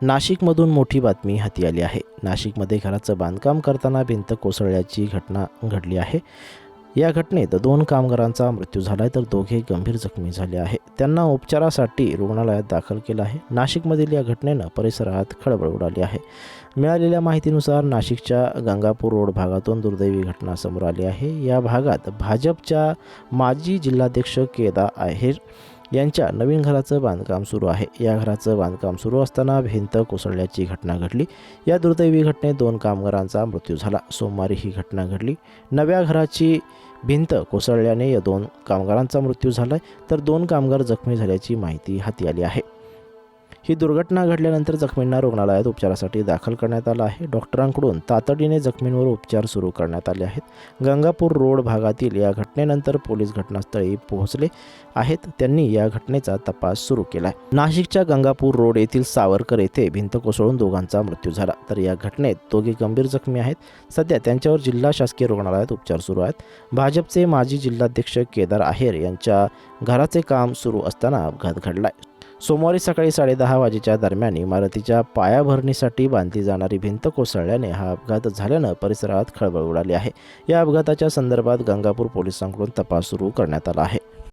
नाशिकमधून मोठी बातमी हाती आली आहे. नाशिकमध्ये घराचं बांधकाम करताना भिंत कोसळल्याची घटना घडली आहे. या घटनेत 2 कामगारांचा मृत्यू झाला आहे, तर दोघे गंभीर जखमी झाले आहे. त्यांना उपचारासाठी रुग्णालयात दाखल केलं आहे. नाशिकमधील या घटनेनं परिसरात खळबळ उडाली आहे. मिळालेल्या माहितीनुसार नाशिकच्या गंगापूर रोड भागातून दुर्दैवी घटना समोर आली आहे. या भागात भाजपच्या माजी जिल्हाध्यक्ष केदार आहेर यांच्या नवीन घराचं बांधकाम सुरू आहे. या घराचं बांधकाम सुरू असताना भिंत कोसळल्याची घटना घडली. या दुर्दैवी घटनेत 2 कामगारांचा मृत्यू झाला. सोमवारी ही घटना घडली. नव्या घराची भिंत कोसळल्याने या 2 कामगारांचा मृत्यू झाला, तर 2 कामगार जखमी झाल्याची माहिती हाती आली आहे. ही दुर्घटना घडल्यानंतर जखमींना रुग्णालयात उपचारासाठी दाखल करण्यात आलं आहे. डॉक्टरांकडून तातडीने जखमींवर उपचार सुरू करण्यात आले आहेत. गंगापूर रोड भागातील या घटनेनंतर पोलीस घटनास्थळी पोहोचले आहेत. त्यांनी या घटनेचा तपास सुरू केला आहे. नाशिकच्या गंगापूर रोड येथील सावरकर येथे भिंत कोसळून दोघांचा मृत्यू झाला, तर या घटनेत दोघे गंभीर जखमी आहेत. सध्या त्यांच्यावर जिल्हा शासकीय रुग्णालयात उपचार सुरू आहेत. भाजपचे माजी जिल्हाध्यक्ष केदार आहेर यांच्या घराचे काम सुरू असताना अपघात घडला. सोमवारी सकाळी 10:30 वाजेच्या दरम्यान इमारतीच्या पायाभरणीसाठी बांधली जाणारी भिंत कोसळल्याने हा अपघात झाल्यानं परिसरात खळबळ उडाली आहे. या अपघाताच्या संदर्भात गंगापूर पोलिसांकडून तपास सुरू करण्यात आला आहे.